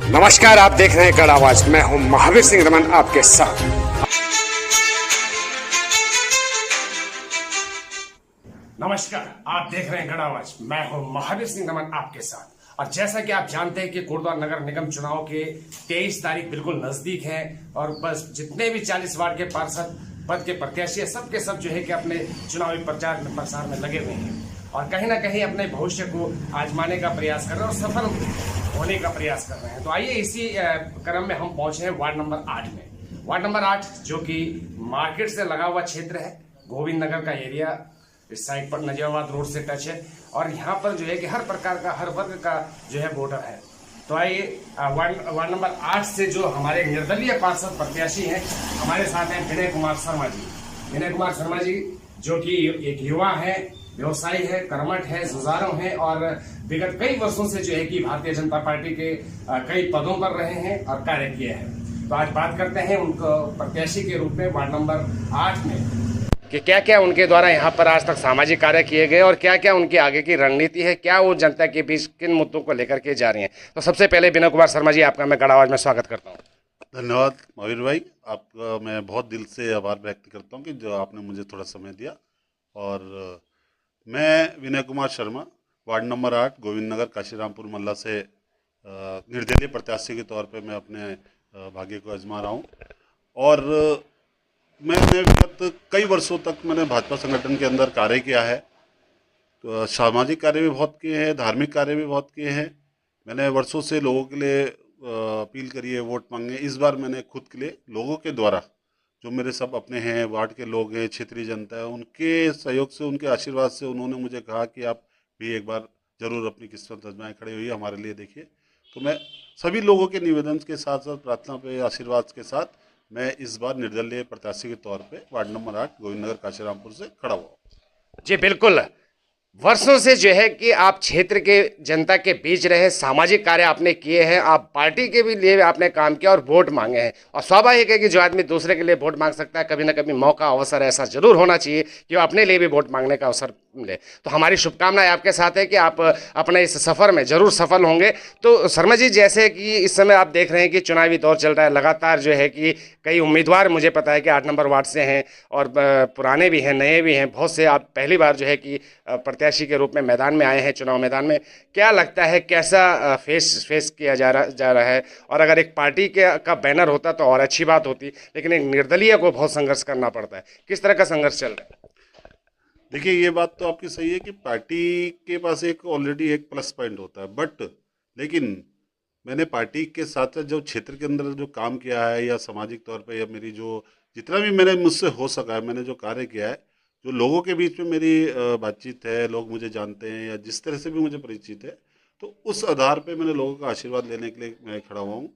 नमस्कार, आप देख रहे हैं कड़ आवाज। मैं हूं महावीर सिंह रमन आपके साथ। नमस्कार, आप देख रहे हैं कड़ आवाज। मैं हूं महावीर सिंह रमन आपके साथ। और जैसा कि आप जानते हैं कि कोटद्वार नगर निगम चुनाव के 23 तारीख बिल्कुल नजदीक है और बस जितने भी 40 वार्ड के पार्षद पद के प्रत्याशी है, सब के सब जो है कि अपने चुनावी प्रचार में प्रसार में लगे हुए हैं और कहीं ना कहीं अपने भविष्य को आजमाने का प्रयास कर रहे हैं और सफल होने का प्रयास कर रहे हैं। तो आइए इसी क्रम में हम पहुंचे हैं वार्ड नंबर 8 में। वार्ड नंबर 8 जो कि मार्केट से लगा हुआ क्षेत्र है, गोविंद नगर का एरिया, इस साइड पर नजीराबाद रोड से टच है और यहाँ पर जो है कि हर प्रकार का, हर वर्ग का जो है वोटर है। तो आइए वार्ड नंबर 8 से जो हमारे निर्दलीय पार्षद प्रत्याशी हैं, हमारे साथ हैं विनय कुमार शर्मा जी। विनय कुमार शर्मा जी जो कि एक युवा है, व्यवसायी है, कर्मठ है, जुझारू है और विगत कई वर्षों से जो है कि भारतीय जनता पार्टी के कई पदों पर रहे हैं और कार्य किए हैं। तो आज बात करते हैं उनको प्रत्याशी के रूप में वार्ड नंबर 8 में कि क्या क्या उनके द्वारा यहाँ पर आज तक सामाजिक कार्य किए गए और क्या क्या उनकी आगे की रणनीति है, क्या वो जनता के बीच किन मुद्दों को लेकर के जा रही हैं। तो सबसे पहले विनय कुमार शर्मा जी, आपका मैं कड़ आवाज में स्वागत करता हूँ। धन्यवाद महावीर भाई, आपका मैं बहुत दिल से आभार व्यक्त करता हूँ कि जो आपने मुझे थोड़ा समय दिया। और मैं विनय कुमार शर्मा, वार्ड नंबर 8 गोविंद नगर काशीरामपुर मल्ला से निर्दलीय प्रत्याशी के तौर पे मैं अपने भाग्य को आजमा रहा हूँ। और मैंने विगत कई वर्षों तक मैंने भाजपा संगठन के अंदर कार्य किया है। तो सामाजिक कार्य भी बहुत किए हैं, धार्मिक कार्य भी बहुत किए हैं। मैंने वर्षों से लोगों के लिए अपील करी है, वोट मांगे। इस बार मैंने खुद के लिए लोगों के द्वारा, जो मेरे सब अपने हैं, वार्ड के लोग हैं, क्षेत्रीय जनता है, उनके सहयोग से, उनके आशीर्वाद से उन्होंने मुझे कहा कि आप भी एक बार जरूर अपनी किस्मत आजमाएं, खड़े हुई हमारे लिए देखिए। तो मैं सभी लोगों के निवेदन के साथ साथ, प्रार्थना पे, आशीर्वाद के साथ मैं इस बार निर्दलीय प्रत्याशी के तौर पे वार्ड नंबर 8 गोविंद नगर काशीरामपुर से खड़ा हुआ। जी बिल्कुल, वर्षों से जो है कि आप क्षेत्र के जनता के बीच रहे, सामाजिक कार्य आपने किए हैं, आप पार्टी के भी लिए आपने काम किया और वोट मांगे हैं। और स्वाभाविक है कि जो आदमी दूसरे के लिए वोट मांग सकता है, कभी ना कभी मौका, अवसर ऐसा जरूर होना चाहिए कि वो अपने लिए भी वोट मांगने का अवसर मिले। तो हमारी शुभकामनाएं आपके साथ है कि आप अपने इस सफ़र में जरूर सफल होंगे। तो शर्मा जी, जैसे कि इस समय आप देख रहे हैं कि चुनावी दौर चल रहा है, लगातार जो है कि कई उम्मीदवार मुझे पता है कि 8 नंबर वार्ड से हैं और पुराने भी हैं, नए भी हैं, बहुत से आप पहली बार जो है कि प्रत्याशी के रूप में मैदान में आए हैं, चुनाव मैदान में। क्या लगता है कैसा फेस किया जा रहा है? और अगर एक पार्टी का बैनर होता तो और अच्छी बात होती, लेकिन एक निर्दलीय को बहुत संघर्ष करना पड़ता है। किस तरह का संघर्ष चल रहा है? देखिए, ये बात तो आपकी सही है कि पार्टी के पास एक ऑलरेडी एक प्लस पॉइंट होता है, बट लेकिन मैंने पार्टी के साथ साथ जो क्षेत्र के अंदर जो काम किया है, या सामाजिक तौर पे, या मेरी जो जितना भी मैंने मुझसे हो सका है, मैंने जो कार्य किया है, जो लोगों के बीच में मेरी बातचीत है, लोग मुझे जानते हैं या जिस तरह से भी मुझे परिचित है, तो उस आधार पे मैंने लोगों का आशीर्वाद लेने के लिए मैं खड़ा हुआ हूँ।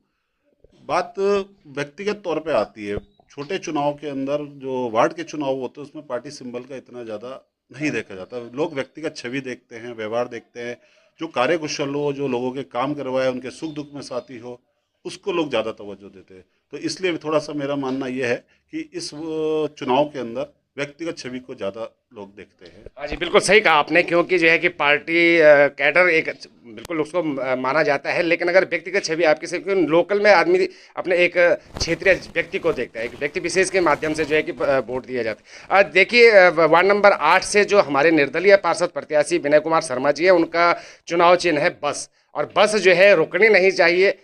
बात व्यक्तिगत तौर पे आती है, छोटे चुनाव के अंदर जो वार्ड के चुनाव होते हैं उसमें पार्टी सिंबल का इतना ज़्यादा नहीं देखा जाता। लोग व्यक्तिगत छवि देखते हैं, व्यवहार देखते हैं, जो कार्यकुशल हो, जो लोगों के काम करवाए, उनके सुख दुख में साथी हो, उसको लोग ज़्यादा तवज्जो देते हैं। तो इसलिए थोड़ा सा मेरा मानना यह है कि इस चुनाव के अंदर व्यक्तिगत छवि को ज़्यादा लोग देखते हैं। हाँ जी, बिल्कुल सही कहा आपने, क्योंकि जो है कि पार्टी कैडर एक बिल्कुल उसको माना जाता है, लेकिन अगर व्यक्तिगत छवि आपकी से, क्योंकि लोकल में आदमी अपने एक क्षेत्रीय व्यक्ति को देखता है, एक व्यक्ति विशेष के माध्यम से जो है कि वोट दिया जाता है। देखिए, वार्ड नंबर 8 से जो हमारे निर्दलीय पार्षद प्रत्याशी विनय कुमार शर्मा जी है, उनका चुनाव चिन्ह है बस। और बस जो है रुकनी नहीं चाहिए,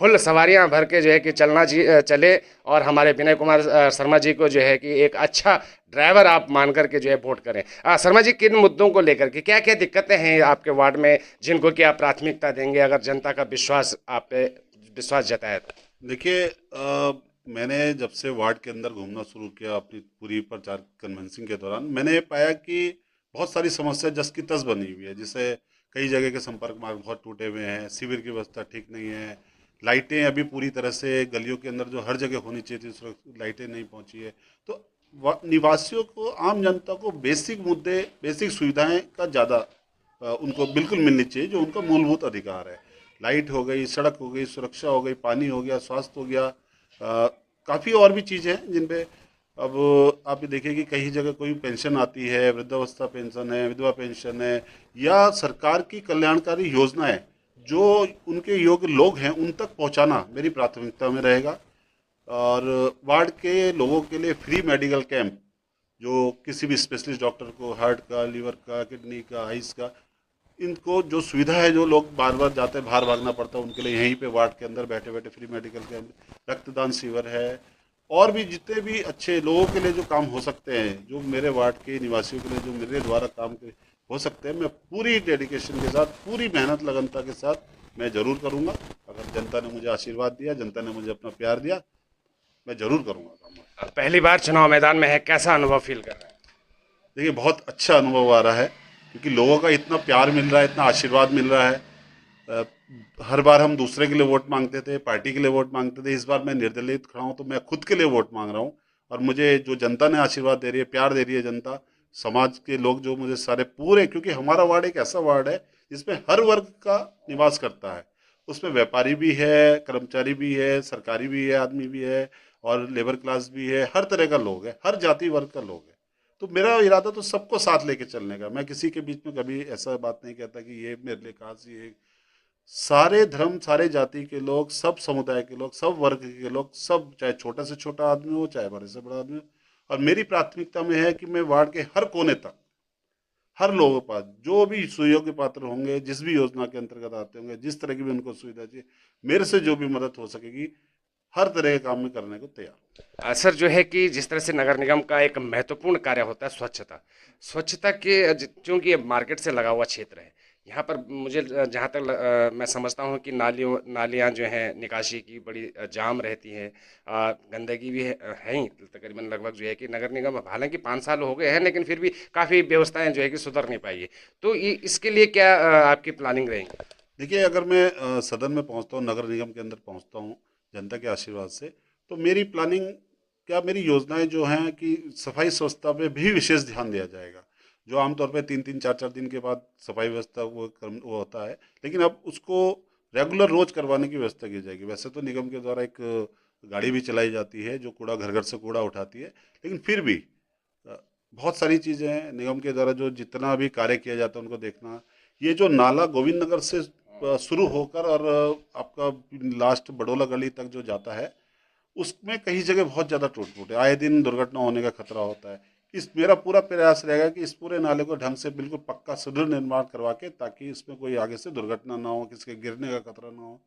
फुल सवारियां भर के जो है कि चले और हमारे विनय कुमार शर्मा जी को जो है कि एक अच्छा ड्राइवर आप मान करके जो है वोट करें। शर्मा जी, किन मुद्दों को लेकर के, क्या क्या दिक्कतें हैं आपके वार्ड में जिनको कि आप प्राथमिकता देंगे अगर जनता का विश्वास आप पे विश्वास जताए तो? देखिए, मैंने जब से वार्ड के अंदर घूमना शुरू किया अपनी पूरी प्रचार कन्वेंसिंग के दौरान, मैंने ये पाया कि बहुत सारी समस्या जस की तस बनी हुई है। जैसे कई जगह के संपर्क मार्ग बहुत टूटे हुए हैं, शिविर की व्यवस्था ठीक नहीं है, लाइटें अभी पूरी तरह से गलियों के अंदर जो हर जगह होनी चाहिए थी लाइटें नहीं पहुंची है। तो निवासियों को, आम जनता को बेसिक मुद्दे, बेसिक सुविधाएं का ज़्यादा उनको बिल्कुल मिलनी चाहिए, जो उनका मूलभूत अधिकार है। लाइट हो गई, सड़क हो गई, सुरक्षा हो गई, पानी हो गया, स्वास्थ्य हो गया, काफ़ी और भी चीज़ें हैं जिन पे अब आप ये देखिए कि कई जगह कोई पेंशन आती है, वृद्धावस्था पेंशन है, विधवा पेंशन है, या सरकार की कल्याणकारी योजनाएं जो उनके योग्य लोग हैं उन तक पहुंचाना मेरी प्राथमिकता में रहेगा। और वार्ड के लोगों के लिए फ्री मेडिकल कैंप, जो किसी भी स्पेशलिस्ट डॉक्टर को हार्ट का, लीवर का, किडनी का, आइस का, इनको जो सुविधा है, जो लोग बार बार जाते हैं, बाहर भागना पड़ता है, उनके लिए यहीं पे वार्ड के अंदर बैठे बैठे फ्री मेडिकल कैंप, रक्तदान शिविर है, और भी जितने भी अच्छे लोगों के लिए जो काम हो सकते हैं, जो मेरे वार्ड के निवासियों के लिए जो मेरे द्वारा काम हो सकते हैं, मैं पूरी डेडिकेशन के साथ, पूरी मेहनत लगनता के साथ मैं जरूर करूँगा। अगर जनता ने मुझे आशीर्वाद दिया, जनता ने मुझे अपना प्यार दिया, मैं जरूर करूँगा काम। पहली बार चुनाव मैदान में है, कैसा अनुभव फील कर रहे हैं? देखिए, बहुत अच्छा अनुभव आ रहा है, क्योंकि लोगों का इतना प्यार मिल रहा है, इतना आशीर्वाद मिल रहा है। अ, हर बार हम दूसरे के लिए वोट मांगते थे, पार्टी के लिए वोट मांगते थे, इस बार मैं निर्दलित खड़ा हूँ, तो मैं खुद के लिए वोट मांग रहा हूँ। और मुझे जो जनता ने आशीर्वाद दे रही है, प्यार दे रही है जनता, समाज के लोग जो मुझे सारे पूरे, क्योंकि हमारा वार्ड एक ऐसा वार्ड है जिसमें हर वर्ग का निवास करता है। उसमें व्यापारी भी है, कर्मचारी भी है, सरकारी भी है, आदमी भी है, और लेबर क्लास भी है, हर तरह का लोग है, हर जाति वर्ग का लोग है। तो मेरा इरादा तो सबको साथ लेके चलने का। मैं किसी के बीच में कभी ऐसा बात नहीं कहता कि ये मेरे लिए खास, ये सारे धर्म, सारे जाति के लोग, सब समुदाय के लोग, सब वर्ग के लोग, सब, चाहे छोटा से छोटा आदमी हो, चाहे बड़े से बड़ा आदमी हो। और मेरी प्राथमिकता में है कि मैं वार्ड के हर कोने तक, हर लोगों के पास जो भी सुयोग्य पात्र होंगे, जिस भी योजना के अंतर्गत आते होंगे, जिस तरह की भी उनको सुविधा चाहिए, मेरे से जो भी मदद हो सकेगी, हर तरह के काम में करने को तैयार हूं। सर, जो है कि जिस तरह से नगर निगम का एक महत्वपूर्ण कार्य होता है स्वच्छता, स्वच्छता के चूंकि ये मार्केट से लगा हुआ क्षेत्र है, यहाँ पर मुझे जहाँ तक मैं समझता हूँ कि नालियाँ जो हैं निकासी की बड़ी जाम रहती हैं, गंदगी भी है ही तकरीबन लगभग, जो है कि नगर निगम हालांकि 5 साल हो गए हैं लेकिन फिर भी काफ़ी व्यवस्थाएं जो है कि सुधर नहीं पाई है। तो ये इसके लिए क्या आपकी प्लानिंग रहेगी? देखिए, अगर मैं सदन में पहुंचता हूँ, नगर निगम के अंदर पहुंचता हूँ जनता के आशीर्वाद से, तो मेरी प्लानिंग, क्या मेरी योजनाएं जो हैं कि सफाई स्वच्छता पे भी विशेष ध्यान दिया जाएगा। जो आमतौर पे 3-3, 4-4 दिन के बाद सफाई व्यवस्था वो होता है, लेकिन अब उसको रेगुलर रोज करवाने की व्यवस्था की जाएगी। वैसे तो निगम के द्वारा एक गाड़ी भी चलाई जाती है जो कूड़ा घर घर से कूड़ा उठाती है, लेकिन फिर भी बहुत सारी चीज़ें हैं निगम के द्वारा, जो जितना भी कार्य किया जाता है उनको देखना। ये जो नाला गोविंद नगर से शुरू होकर और आपका लास्ट बडोला गली तक जो जाता है, उसमें कई जगह बहुत ज़्यादा टूट फूट है, आए दिन दुर्घटना होने का खतरा होता है। इस मेरा पूरा प्रयास रहेगा कि इस पूरे नाले को ढंग से बिल्कुल पक्का सुदृढ़ निर्माण करवा के, ताकि इसमें कोई आगे से दुर्घटना ना हो, किसी के गिरने का खतरा ना हो।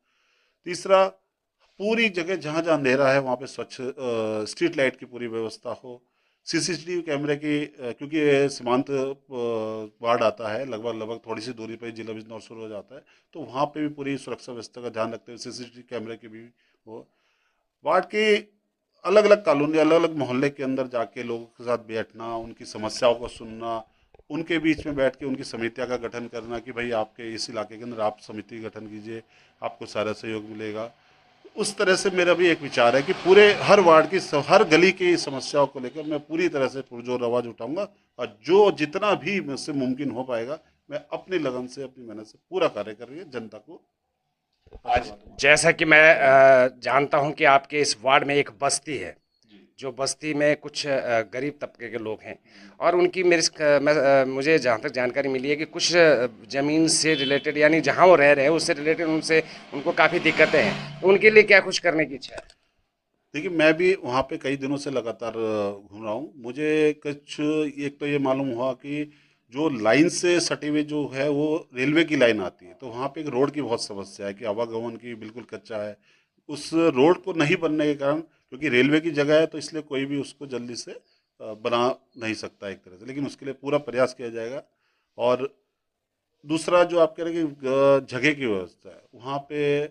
तीसरा, पूरी जगह जहाँ जहाँ अंधेरा है वहाँ पे स्वच्छ स्ट्रीट लाइट की पूरी व्यवस्था हो। सीसीटीवी कैमरे की, क्योंकि ये सीमांत वार्ड आता है, लगभग लगभग थोड़ी सी दूरी पर जिला बिजनौर शुरू हो जाता है, तो वहाँ पे भी पूरी सुरक्षा व्यवस्था का ध्यान रखते हुए सीसीटीवी कैमरे की भी हो। वार्ड की अलग अलग कॉलोनी, अलग अलग मोहल्ले के अंदर जाके लोगों के साथ बैठना, उनकी समस्याओं को सुनना, उनके बीच में बैठ के उनकी समितियां का गठन करना कि भाई आपके इस इलाके के अंदर आप समिति गठन कीजिए, आपको सारा सहयोग मिलेगा। उस तरह से मेरा भी एक विचार है कि पूरे हर वार्ड की, हर गली की समस्याओं को लेकर मैं पूरी तरह से पुरजोर आवाज उठाऊंगा, और जो जितना भी मुझसे मुमकिन हो पाएगा, मैं अपनी लगन से, अपनी मेहनत से पूरा कार्य करके जनता को आज जैसा कि मैं जानता हूं कि आपके इस वार्ड में एक बस्ती है, जो बस्ती में कुछ गरीब तबके के लोग हैं, और उनकी मुझे जहाँ तक जानकारी मिली है कि कुछ ज़मीन से रिलेटेड, यानी जहाँ वो रह रहे हैं उससे रिलेटेड उनसे उनको काफ़ी दिक्कतें हैं, तो उनके लिए क्या कुछ करने की इच्छा है? देखिए, मैं भी वहाँ पे कई दिनों से लगातार घूम रहा हूँ। मुझे कुछ, एक तो ये मालूम हुआ कि जो लाइन से सटी हुई जो है वो रेलवे की लाइन आती है, तो वहाँ पे एक रोड की बहुत समस्या है कि आवागमन की बिल्कुल कच्चा है। उस रोड को नहीं बनने के कारण, क्योंकि रेलवे की जगह है तो इसलिए कोई भी उसको जल्दी से बना नहीं सकता एक तरह से, लेकिन उसके लिए पूरा प्रयास किया जाएगा। और दूसरा जो आप कह रहे हैं कि जगह की व्यवस्था है, वहाँ पे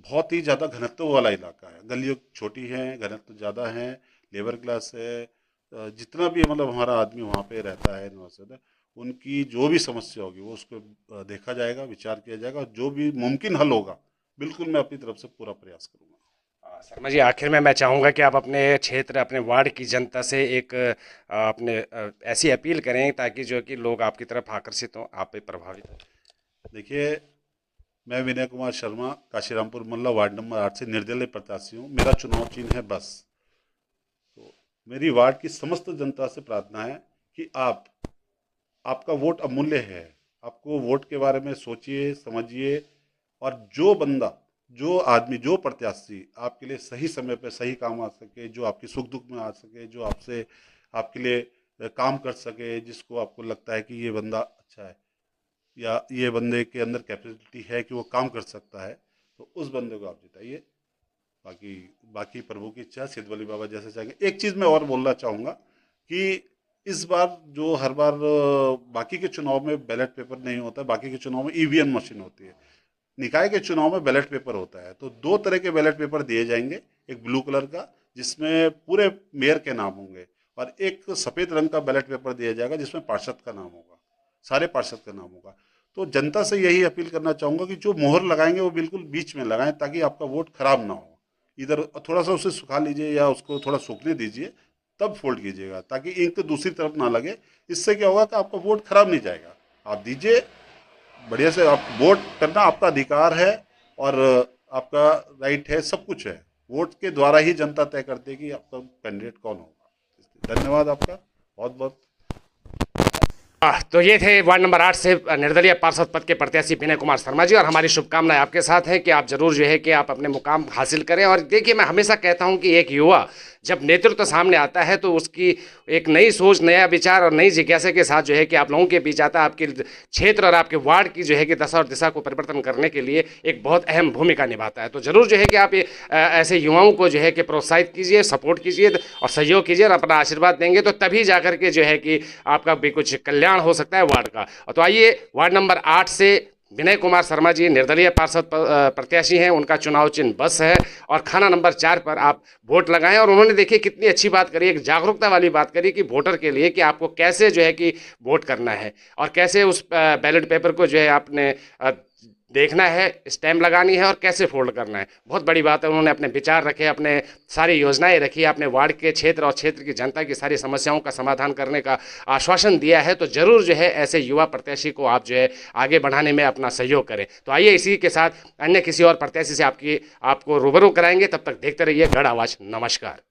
बहुत ही ज़्यादा घनत्व वाला इलाका है, गलियाँ छोटी हैं, घनत्व ज़्यादा है, लेबर क्लास है, जितना भी मतलब हमारा आदमी वहाँ पे रहता है निवास, उनकी जो भी समस्या होगी वो उसको देखा जाएगा, विचार किया जाएगा, और जो भी मुमकिन हल होगा बिल्कुल मैं अपनी तरफ से पूरा प्रयास करूँगा। शर्मा जी, आखिर में मैं चाहूँगा कि आप अपने क्षेत्र, अपने वार्ड की जनता से एक ऐसी अपील करें ताकि जो कि लोग आपकी तरफ आकर्षित हों, आप पे प्रभावित हों। देखिए, मैं विनय कुमार शर्मा, काशीरामपुर मोहल्ला, वार्ड नंबर 8 से निर्दलीय प्रत्याशी हूँ। मेरा चुनाव चिन्ह है बस। तो मेरी वार्ड की समस्त जनता से प्रार्थना है कि आपका वोट अमूल्य है। आपको वोट के बारे में सोचिए, समझिए, और जो बंदा, जो आदमी, जो प्रत्याशी आपके लिए सही समय पे सही काम आ सके, जो आपके सुख दुख में आ सके, जो आपसे आपके लिए काम कर सके, जिसको आपको लगता है कि ये बंदा अच्छा है या ये बंदे के अंदर कैपेसिटी है कि वो काम कर सकता है, तो उस बंदे को आप जिताइए। बाकी बाकी प्रभु की इच्छा, सिद्ध वली बाबा जैसे चाहेंगे। एक चीज़ मैं और बोलना चाहूँगा कि इस बार जो हर बार बाकी के चुनाव में बैलेट पेपर नहीं होता है, बाकी के चुनाव में ईवीएम मशीन होती है, निकाय के चुनाव में बैलेट पेपर होता है। तो दो तरह के बैलेट पेपर दिए जाएंगे, एक ब्लू कलर का जिसमें पूरे मेयर के नाम होंगे, और एक सफ़ेद रंग का बैलेट पेपर दिया जाएगा जिसमें पार्षद का नाम होगा, सारे पार्षद का नाम होगा। तो जनता से यही अपील करना चाहूँगा कि जो मोहर लगाएंगे वो बिल्कुल बीच में लगाएं, ताकि आपका वोट खराब ना हो। इधर थोड़ा सा उसे सुखा लीजिए या उसको थोड़ा सूखने दीजिए, तब फोल्ड कीजिएगा, ताकि इंक दूसरी तरफ ना लगे। इससे क्या होगा कि आपका वोट खराब नहीं जाएगा। आप दीजिए बढ़िया से, आप वोट करना आपका अधिकार है और आपका राइट है, सब कुछ है। वोट के द्वारा ही जनता तय करती है कि आपका कैंडिडेट कौन होगा। धन्यवाद आपका बहुत बहुत। तो ये थे वार्ड नंबर 8 से निर्दलीय पार्षद पद के प्रत्याशी विनय कुमार शर्मा जी, और हमारी शुभकामनाएं आपके साथ है कि आप जरूर जो है कि आप अपने मुकाम हासिल करें। और देखिए, मैं हमेशा कहता हूं कि एक युवा जब नेतृत्व सामने आता है तो उसकी एक नई सोच, नया विचार और नई जिज्ञासा के साथ जो है कि आप लोगों के बीच आता है, आपके क्षेत्र और आपके वार्ड की जो है कि दशा और दिशा को परिवर्तन करने के लिए एक बहुत अहम भूमिका निभाता है। तो जरूर जो है कि आप ऐसे युवाओं को जो है कि प्रोत्साहित कीजिए, सपोर्ट कीजिए और सहयोग कीजिए, और अपना आशीर्वाद देंगे तो तभी जाकर के जो है कि आपका भी कुछ कल्याण हो सकता है वार्ड का। तो आइए, वार्ड नंबर 8 से विनय कुमार शर्मा जी निर्दलीय पार्षद प्रत्याशी हैं, उनका चुनाव चिन्ह बस है, और खाना नंबर 4 पर आप वोट लगाएं। और उन्होंने देखिए कितनी अच्छी बात करी, एक जागरूकता वाली बात करी कि वोटर के लिए कि आपको कैसे जो है कि वोट करना है और कैसे उस बैलेट पेपर को जो है आपने देखना है, स्टैम्प लगानी है और कैसे फोल्ड करना है। बहुत बड़ी बात है। उन्होंने अपने विचार रखे, अपने सारी योजनाएं रखी, अपने वार्ड के क्षेत्र और क्षेत्र की जनता की सारी समस्याओं का समाधान करने का आश्वासन दिया है। तो जरूर जो है ऐसे युवा प्रत्याशी को आप जो है आगे बढ़ाने में अपना सहयोग करें। तो आइए, इसी के साथ अन्य किसी और प्रत्याशी से आपको रूबरू कराएंगे। तब तक देखते रहिए गढ़ आवाज़। नमस्कार।